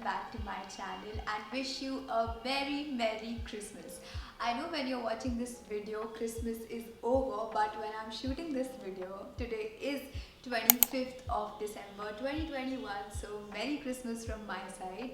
back to my channel and wish you a very Merry Christmas. I know when you're watching this video, Christmas is over, but when I'm shooting this video, today is 25th of December 2021, so Merry Christmas from my side.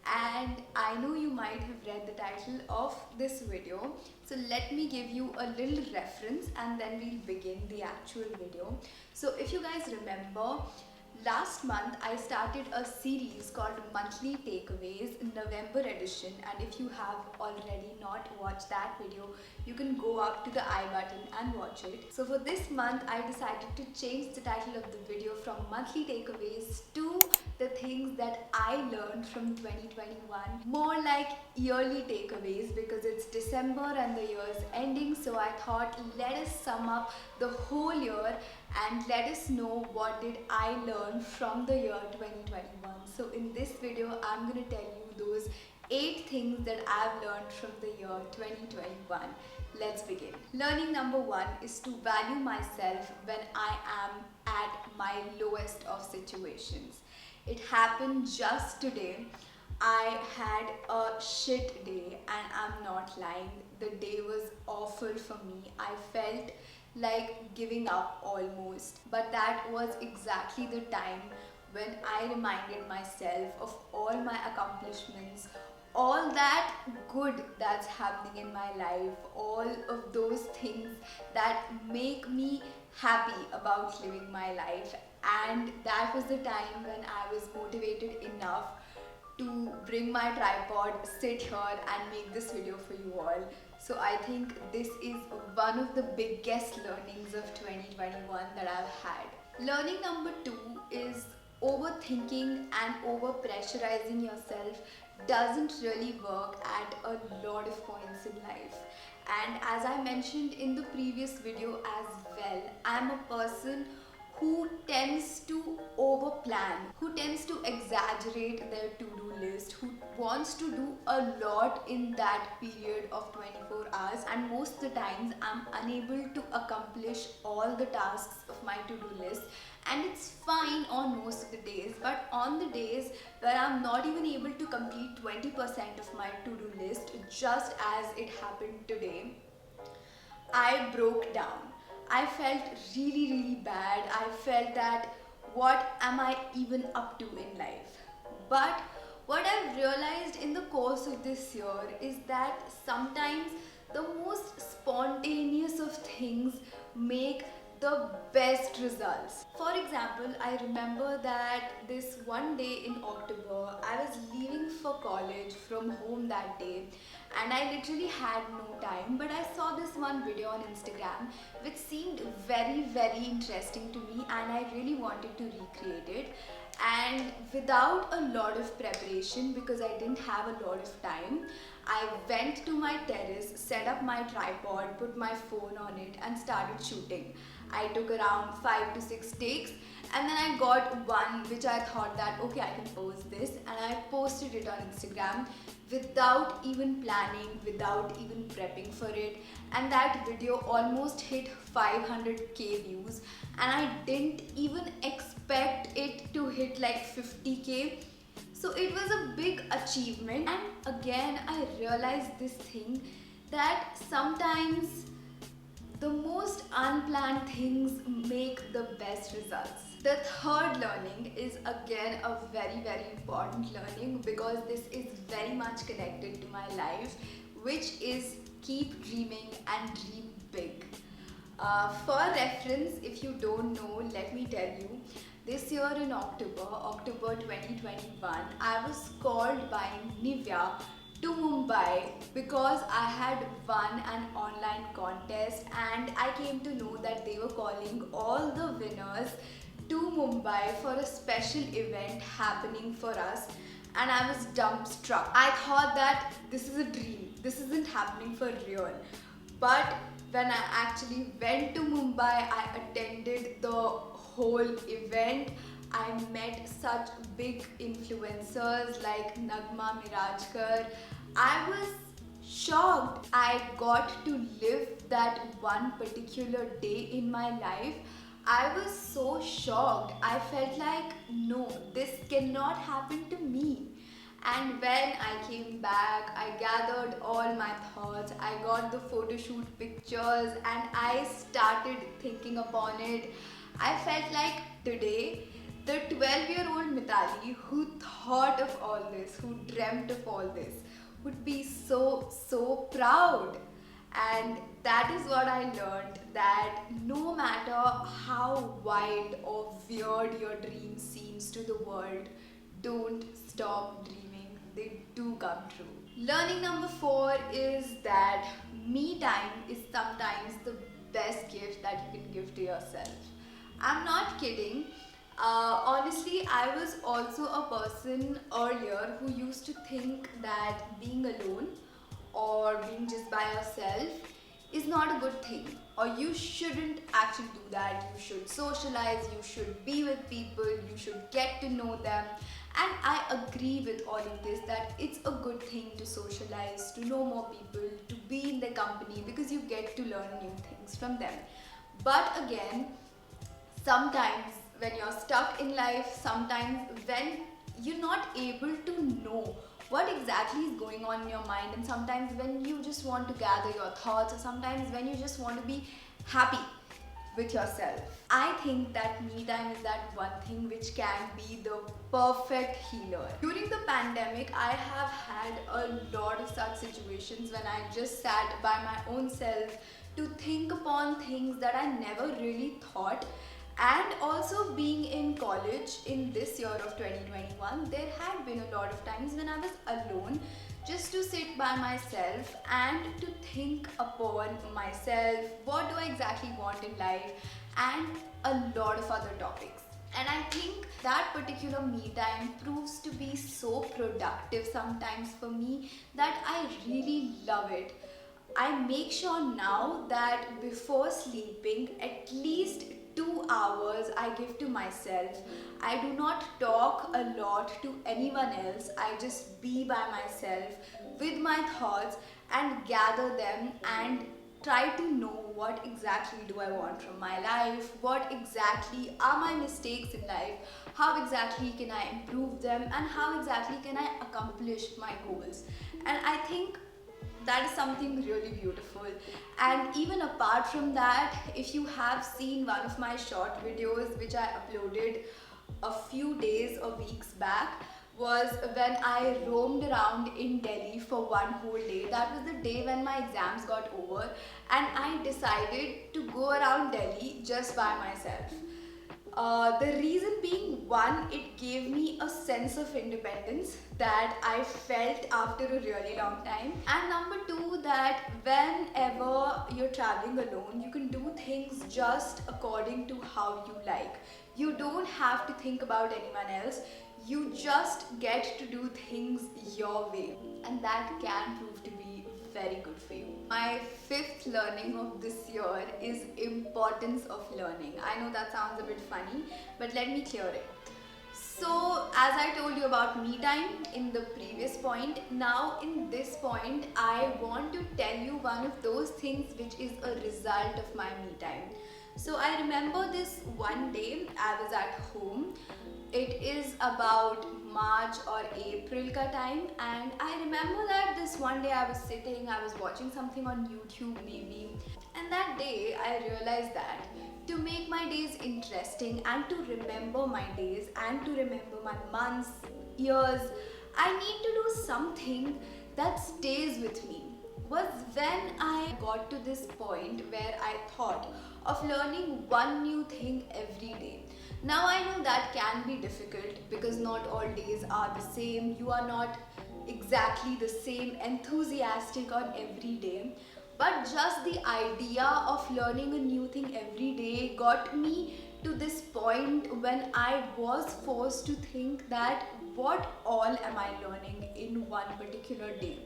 And I know you might have read the title of this video, so let me give you a little reference and then we'll begin the actual video. So if you guys remember, last month I started a series called Monthly Takeaways in November edition, and if you have already not watched that video, you can go up to the I button and watch it. So for this month I decided to change the title of the video from Monthly Takeaways to the things that I learned from 2021, more like yearly takeaways, because it's December and the year's ending. So I thought, let us sum up the whole year and let us know what did I learn from the year 2021. So in this video I'm going to tell you those 8 things that I've learned from the year 2021. Let's begin. Learning number 1 is to value myself when I am at my lowest of situations. It happened just today. I had a shit day and I'm not lying. The day was awful for me. I felt like giving up almost. But that was exactly the time when I reminded myself of all my accomplishments, all that good that's happening in my life, all of those things that make me happy about living my life. And that was the time when I was motivated enough to bring my tripod, sit here and make this video for you all. So I think this is one of the biggest learnings of 2021 that I've had. Learning number 2 is overthinking and overpressurizing yourself doesn't really work at a lot of points in life. And as I mentioned in the previous video as well, I'm a person who tends to overplan, who tends to exaggerate their to-do list, who wants to do a lot in that period of 24 hours, and most of the times I'm unable to accomplish all the tasks of my to-do list. And it's fine on most of the days, but on the days where I'm not even able to complete 20% of my to-do list, just as it happened today, I broke down. I felt really bad. I felt that what am I even up to in life? But what I've realized in the course of this year is that sometimes the most spontaneous of things make the best results. For example, I remember that this one day in October, I was leaving for college from home that day, and I literally had no time, but I saw this one video on Instagram which seemed very interesting to me, and I really wanted to recreate it. And without a lot of preparation, because I didn't have a lot of time, I went to my terrace, set up my tripod, put my phone on it and started shooting. I took around 5 to 6 takes, and then I got one which I thought that okay, I can post this, and I posted it on Instagram without even planning, without even prepping for it. And that video almost hit 500k views, and I didn't even expect it to hit like 50k. So it was a big achievement. And again I realized this thing, that sometimes the most unplanned things make the best results. The third learning is again a very important learning, because this is very much connected to my life, which is keep dreaming and dream big. For reference, if you don't know, let me tell you, this year in October 2021, I was called by Nivea to Mumbai because I had won an online contest, and I came to know that they were calling all the winners to Mumbai for a special event happening for us. And I was dumbstruck. I thought that this is a dream, this isn't happening for real. But when I actually went to Mumbai, I attended the whole event. I met such big influencers like Nagma Mirajkar. I was shocked. I got to live that one particular day in my life. I was so shocked. I felt like, no, this cannot happen to me. And when I came back, I gathered all my thoughts, I got the photo shoot pictures, and I started thinking upon it. I felt like today, the 12-year-old Mitali who thought of all this, who dreamt of all this, would be so proud. And that is what I learned, that no matter how wild or weird your dream seems to the world, don't stop dreaming. They do come true. Learning number 4 is that me time is sometimes the best gift that you can give to yourself. I'm not kidding. Honestly, I was also a person earlier who used to think that being alone or being just by yourself is not a good thing, or you shouldn't actually do that. You should socialize, you should be with people, you should get to know them. And I agree with all of this, that it's a good thing to socialize, to know more people, to be in their company, because you get to learn new things from them. But again, sometimes when you're stuck in life, sometimes when you're not able to know what exactly is going on in your mind, and sometimes when you just want to gather your thoughts, or sometimes when you just want to be happy with yourself, I think that me time is that one thing which can be the perfect healer. During the pandemic, I have had a lot of such situations when I just sat by my own self to think upon things that I never really thought. And also, being in college in this year of 2021, there had been a lot of times when I was alone, just to sit by myself and to think upon myself, what do I exactly want in life, and a lot of other topics. And I think that particular me time proves to be so productive sometimes for me that I really love it. I make sure now that before sleeping, at least 2 hours I give to myself. I do not talk a lot to anyone else. I just be by myself with my thoughts and gather them and try to know what exactly do I want from my life, what exactly are my mistakes in life, how exactly can I improve them, and how exactly can I accomplish my goals. And I think that is something really beautiful. And even apart from that, if you have seen one of my short videos which I uploaded a few days or weeks back, was when I roamed around in Delhi for one whole day. That was the day when my exams got over, and I decided to go around Delhi just by myself. The reason being, one, it gave me a sense of independence that I felt after a really long time. And number two, that whenever you're traveling alone, you can do things just according to how you like. You don't have to think about anyone else. You just get to do things your way. And that can prove to be very good for you. My fifth learning of this year is importance of learning. I know that sounds a bit funny, but let me clear it. So, as I told you about me time in the previous point, now in this point, I want to tell you one of those things which is a result of my me time. So, I remember this one day I was at home. It is about March or April ka time, and I remember that this one day I was sitting, I was watching something on YouTube maybe, and that day I realized that to make my days interesting and to remember my days and to remember my months, years, I need to do something that stays with me. Was when I got to this point where I thought of learning one new thing every day. Now I know that can be difficult because not all days are the same. You are not exactly the same enthusiastic on every day. But just the idea of learning a new thing every day got me to this point when I was forced to think that what all am I learning in one particular day,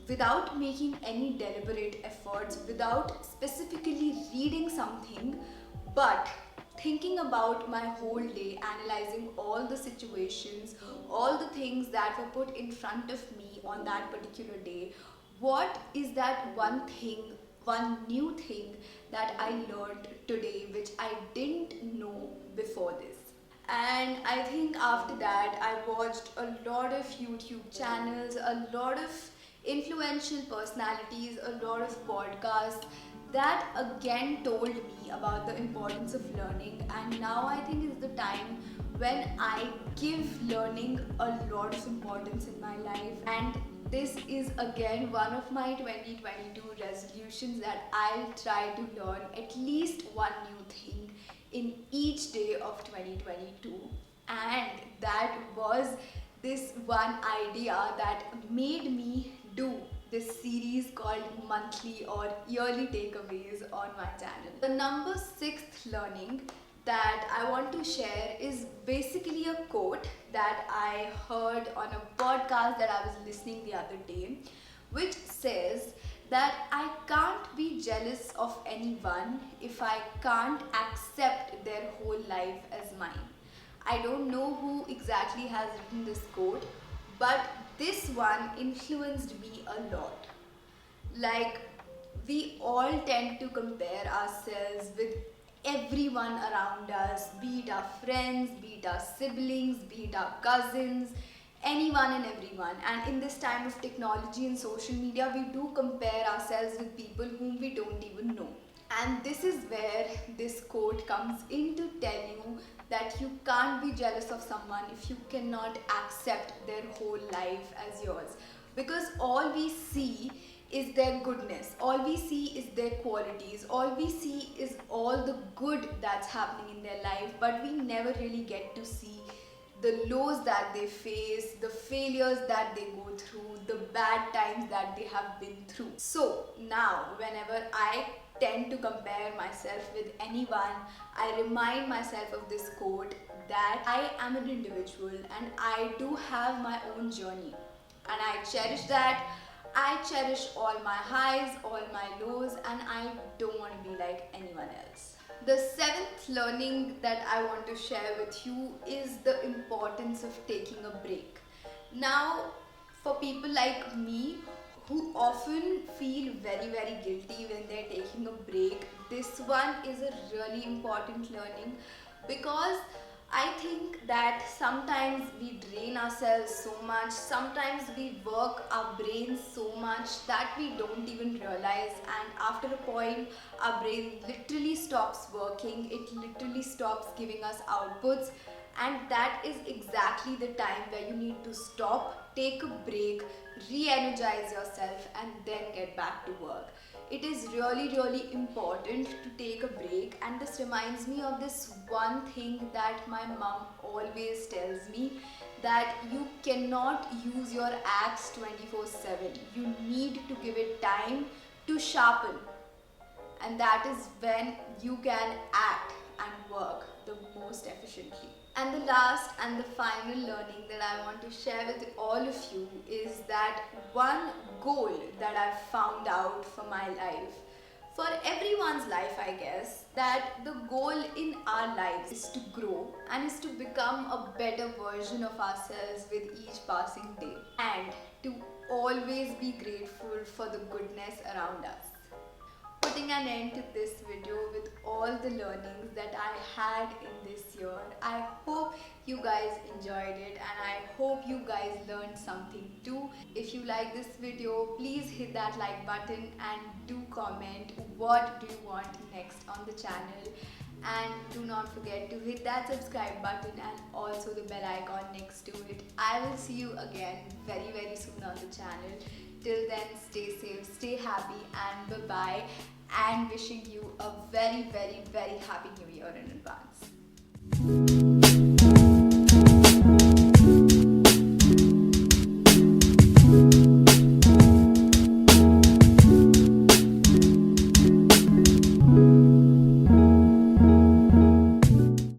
without making any deliberate efforts, without specifically reading something, but thinking about my whole day, analyzing all the situations, all the things that were put in front of me on that particular day. What is that one thing, one new thing that I learned today which I didn't know before this? And I think after that, I watched a lot of YouTube channels, a lot of influential personalities, a lot of podcasts that again told me about the importance of learning. And now I think is the time when I give learning a lot of importance in my life. And this is again one of my 2022 resolutions, that I'll try to learn at least one new thing in each day of 2022. And that was this one idea that made me do this series called monthly or yearly takeaways on my channel. The number 6th learning that I want to share is basically a quote that I heard on a podcast that I was listening the other day, which says that I can't be jealous of anyone if I can't accept their whole life as mine. I don't know who exactly has written this quote, but this one influenced me a lot. Like, we all tend to compare ourselves with everyone around us, be it our friends, be it our siblings, be it our cousins, anyone and everyone. And in this time of technology and social media, we do compare ourselves with people whom we don't even know. And this is where this quote comes in to tell you that you can't be jealous of someone if you cannot accept their whole life as yours. Because all we see is their goodness, all we see is their qualities, all we see is all the good that's happening in their life, but we never really get to see the lows that they face, the failures that they go through, the bad times that they have been through. So now, whenever I tend to compare myself with anyone, I remind myself of this quote, that I am an individual and I do have my own journey. And I cherish that. I cherish all my highs, all my lows, and I don't want to be like anyone else. The 7th learning that I want to share with you is the importance of taking a break. Now, for people like me who often feel very, very guilty when they're taking a break, this one is a really important learning, because I think that sometimes we drain ourselves so much, sometimes we work our brains so much that we don't even realize, and after a point, our brain literally stops working, it literally stops giving us outputs, and that is exactly the time where you need to stop, take a break, re-energize yourself, and then get back to work. It is really, really important to take a break, and this reminds me of this one thing that my mom always tells me, that you cannot use your axe 24/7. You need to give it time to sharpen, and that is when you can act and work the most efficiently. And the last and the final learning that I want to share with all of you is that one goal that I've found out for my life, for everyone's life I guess, that the goal in our lives is to grow and is to become a better version of ourselves with each passing day, and to always be grateful for the goodness around us. Putting an end to this video with all the learnings that I had in this year. I hope you guys enjoyed it, and I hope you guys learned something too. If you like this video, please hit that like button and do comment what do you want next on the channel. And do not forget to hit that subscribe button and also the bell icon next to it. I will see you again very, very soon on the channel. Till then, stay safe, stay happy, and bye-bye. And wishing you a very, very, very happy new year in advance.